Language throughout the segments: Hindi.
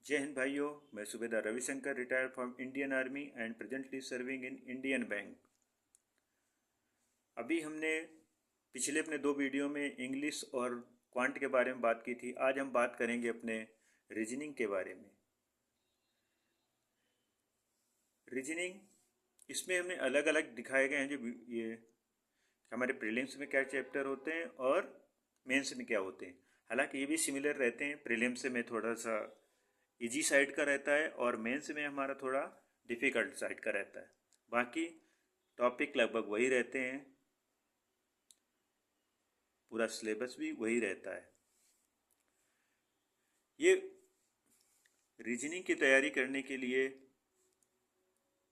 जय हिंद भाइयों, मैं सूबेदार Ravishankar, retired from Indian army and presently serving in Indian bank. अभी हमने पिछले अपने 2 वीडियो में इंग्लिश और क्वांट के बारे में बात की थी। आज हम बात करेंगे अपने रीजनिंग के बारे में। रीजनिंग इसमें हमने अलग अलग दिखाए गए हैं, जो ये हमारे प्रीलिम्स में क्या चैप्टर होते हैं और मेंस में क्या होते हैं। हालांकि ये भी सिमिलर रहते हैं। प्रीलिम्स में थोड़ा सा इजी साइड का रहता है और मेंस में हमारा थोड़ा डिफ़िकल्ट साइड का रहता है। बाकी टॉपिक लगभग वही रहते हैं, पूरा सिलेबस भी वही रहता है। ये रीजनिंग की तैयारी करने के लिए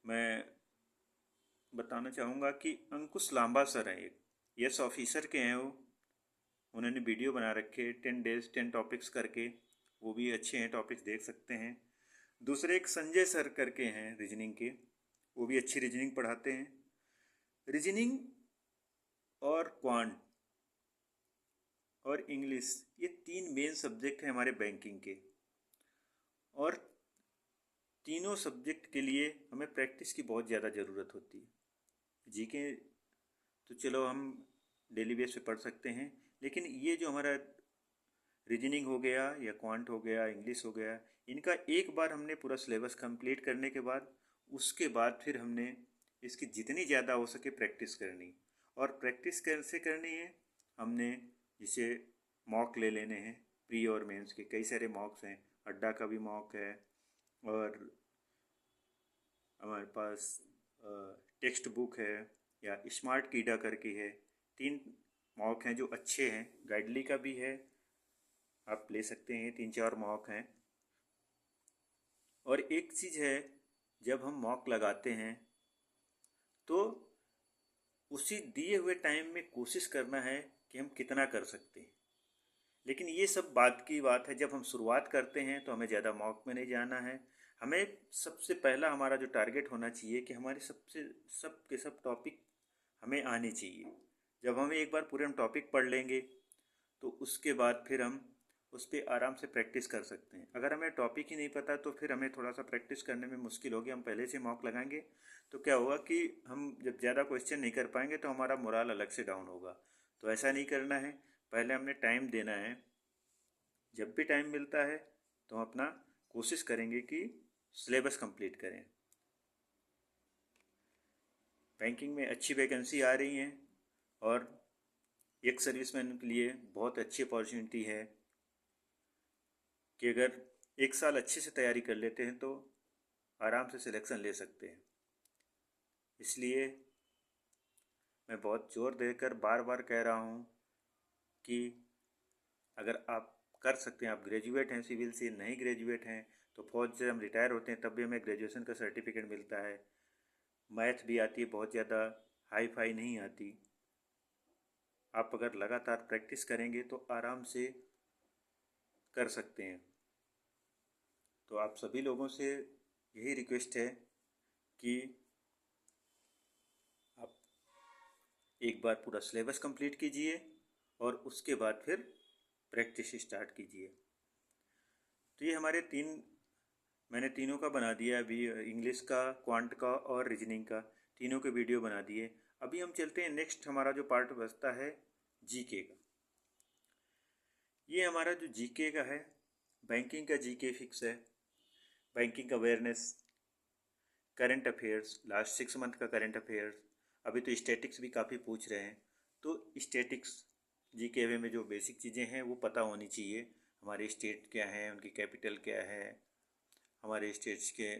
मैं बताना चाहूँगा कि अंकुश लांबा सर हैं, एक यस ऑफिसर के हैं वो। उन्होंने वीडियो बना रखे 10 डेज 10 टॉपिक्स करके, वो भी अच्छे हैं, टॉपिक्स देख सकते हैं। दूसरे एक संजय सर करके हैं रीजनिंग के, वो भी अच्छी रीजनिंग पढ़ाते हैं। रीजनिंग और क्वांट और इंग्लिश, ये 3 मेन सब्जेक्ट हैं हमारे बैंकिंग के, और तीनों सब्जेक्ट के लिए हमें प्रैक्टिस की बहुत ज़्यादा ज़रूरत होती है। जीके तो चलो हम डेली बेस पे पढ़ सकते हैं, लेकिन ये जो हमारा रीजनिंग हो गया या क्वांट हो गया, इंग्लिश हो गया, इनका एक बार हमने पूरा सिलेबस कंप्लीट करने के बाद उसके बाद फिर हमने इसकी जितनी ज़्यादा हो सके प्रैक्टिस करनी। और प्रैक्टिस कैसे करनी है, हमने जिसे मॉक ले लेने हैं। प्री और मेंस के कई सारे मॉक्स हैं, अड्डा का भी मॉक है, और हमारे पास टेक्स्ट बुक है या स्मार्ट कीडा करके है। 3 मॉक हैं जो अच्छे हैं। गाइडली का भी है, आप ले सकते हैं। 3-4 मॉक हैं। और एक चीज़ है, जब हम मॉक लगाते हैं तो उसी दिए हुए टाइम में कोशिश करना है कि हम कितना कर सकते हैं। लेकिन ये सब बात की बात है, जब हम शुरुआत करते हैं तो हमें ज़्यादा मॉक में नहीं जाना है। हमें सबसे पहला हमारा जो टारगेट होना चाहिए कि हमारे सब के सब टॉपिक हमें आने चाहिए। जब हमें एक बार पूरे हम टॉपिक पढ़ लेंगे तो उसके बाद फिर हम उस पर आराम से प्रैक्टिस कर सकते हैं। अगर हमें टॉपिक ही नहीं पता तो फिर हमें थोड़ा सा प्रैक्टिस करने में मुश्किल होगी। हम पहले से मॉक लगाएंगे तो क्या होगा कि हम जब ज़्यादा क्वेश्चन नहीं कर पाएंगे तो हमारा मोराल अलग से डाउन होगा। तो ऐसा नहीं करना है, पहले हमने टाइम देना है। जब भी टाइम मिलता है तो हम अपना कोशिश करेंगे कि सिलेबस कंप्लीट करें। बैंकिंग में अच्छी वैकेंसी आ रही हैं और एक सर्विसमैन के लिए बहुत अच्छी अपॉर्चुनिटी है कि अगर 1 साल अच्छे से तैयारी कर लेते हैं तो आराम से सिलेक्शन ले सकते हैं। इसलिए मैं बहुत ज़ोर देकर बार बार कह रहा हूँ कि अगर आप कर सकते हैं, आप ग्रेजुएट हैं सिविल से, नहीं ग्रेजुएट हैं तो फौज से हम रिटायर होते हैं तब भी हमें ग्रेजुएशन का सर्टिफिकेट मिलता है। मैथ भी आती है, बहुत ज़्यादा हाई फाई नहीं आती। आप अगर लगातार प्रैक्टिस करेंगे तो आराम से कर सकते हैं। तो आप सभी लोगों से यही रिक्वेस्ट है कि आप एक बार पूरा सिलेबस कंप्लीट कीजिए और उसके बाद फिर प्रैक्टिस स्टार्ट कीजिए। तो ये हमारे मैंने तीनों का बना दिया अभी, इंग्लिश का, क्वांट का और रीजनिंग का, तीनों के वीडियो बना दिए। अभी हम चलते हैं नेक्स्ट, हमारा जो पार्ट बचता है जीके का। ये हमारा जो जीके का है, बैंकिंग का जीके फिक्स है। Banking awareness, current affairs, last 6 month का करंट अफेयर्स। अभी तो स्टैटिक्स भी काफ़ी पूछ रहे हैं, तो स्टैटिक्स जीके में जो बेसिक चीज़ें हैं वो पता होनी चाहिए। हमारे स्टेट क्या है, उनकी कैपिटल क्या है, हमारे स्टेट्स के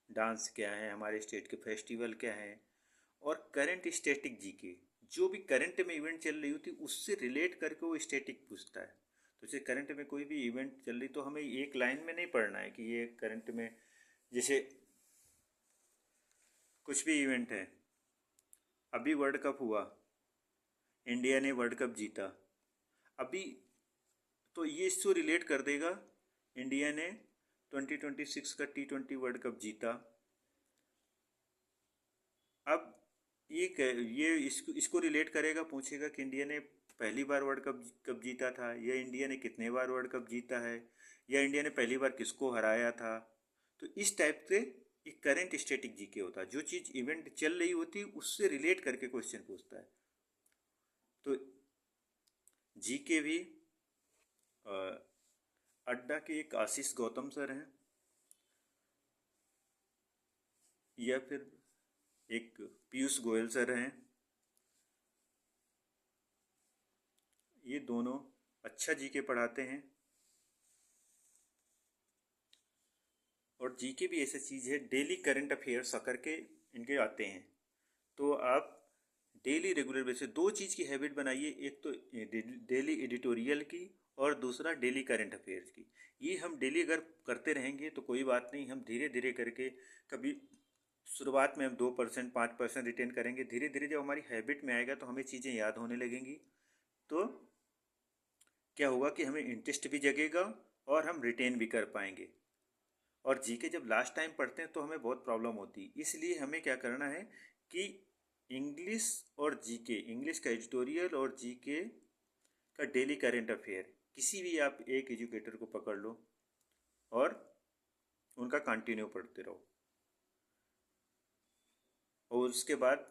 डांस क्या है, हमारे स्टेट के फेस्टिवल क्या हैं। और करंट स्टैटिक जीके, जो भी करंट में इवेंट चल रही होती उससे रिलेट करके वो स्टैटिक पूछता है। तो जैसे करंट में कोई भी इवेंट चल रही तो हमें एक लाइन में नहीं पढ़ना है कि ये करंट में, जैसे कुछ भी इवेंट है, अभी वर्ल्ड कप हुआ, इंडिया ने वर्ल्ड कप जीता, अभी तो ये इससे रिलेट कर देगा। इंडिया ने 2026 का T20 वर्ल्ड कप जीता। अब ये इसको रिलेट करेगा, पूछेगा कि इंडिया ने पहली बार वर्ल्ड कप कब जीता था, या इंडिया ने कितने बार वर्ल्ड कप जीता है, या इंडिया ने पहली बार किसको हराया था। तो इस टाइप से एक करंट स्टैटिक जीके होता है, जो चीज़ इवेंट चल रही होती है उससे रिलेट करके क्वेश्चन पूछता है। तो जीके भी अड्डा के एक आशीष गौतम सर हैं, या फिर एक पीयूष गोयल सर हैं। ये दोनों अच्छा जीके पढ़ाते हैं। और जीके भी ऐसी चीज़ है, डेली करंट अफेयर्स करके इनके आते हैं। तो आप डेली रेगुलर बेसिस दो चीज़ की हैबिट बनाइए, एक तो डेली एडिटोरियल की और दूसरा डेली करंट अफेयर्स की। ये हम डेली अगर करते रहेंगे तो कोई बात नहीं, हम धीरे धीरे करके कभी शुरुआत में हम 2% 5% रिटेन करेंगे, धीरे धीरे जब हमारी हैबिट में आएगा तो हमें चीज़ें याद होने लगेंगी। तो क्या होगा कि हमें इंटरेस्ट भी जगेगा और हम रिटेन भी कर पाएंगे। और जीके जब लास्ट टाइम पढ़ते हैं तो हमें बहुत प्रॉब्लम होती है, इसलिए हमें क्या करना है कि इंग्लिश और जीके, इंग्लिश का एडिटोरियल और जीके का डेली करंट अफेयर, किसी भी आप एक एजुकेटर को पकड़ लो और उनका कंटिन्यू पढ़ते रहो। और उसके बाद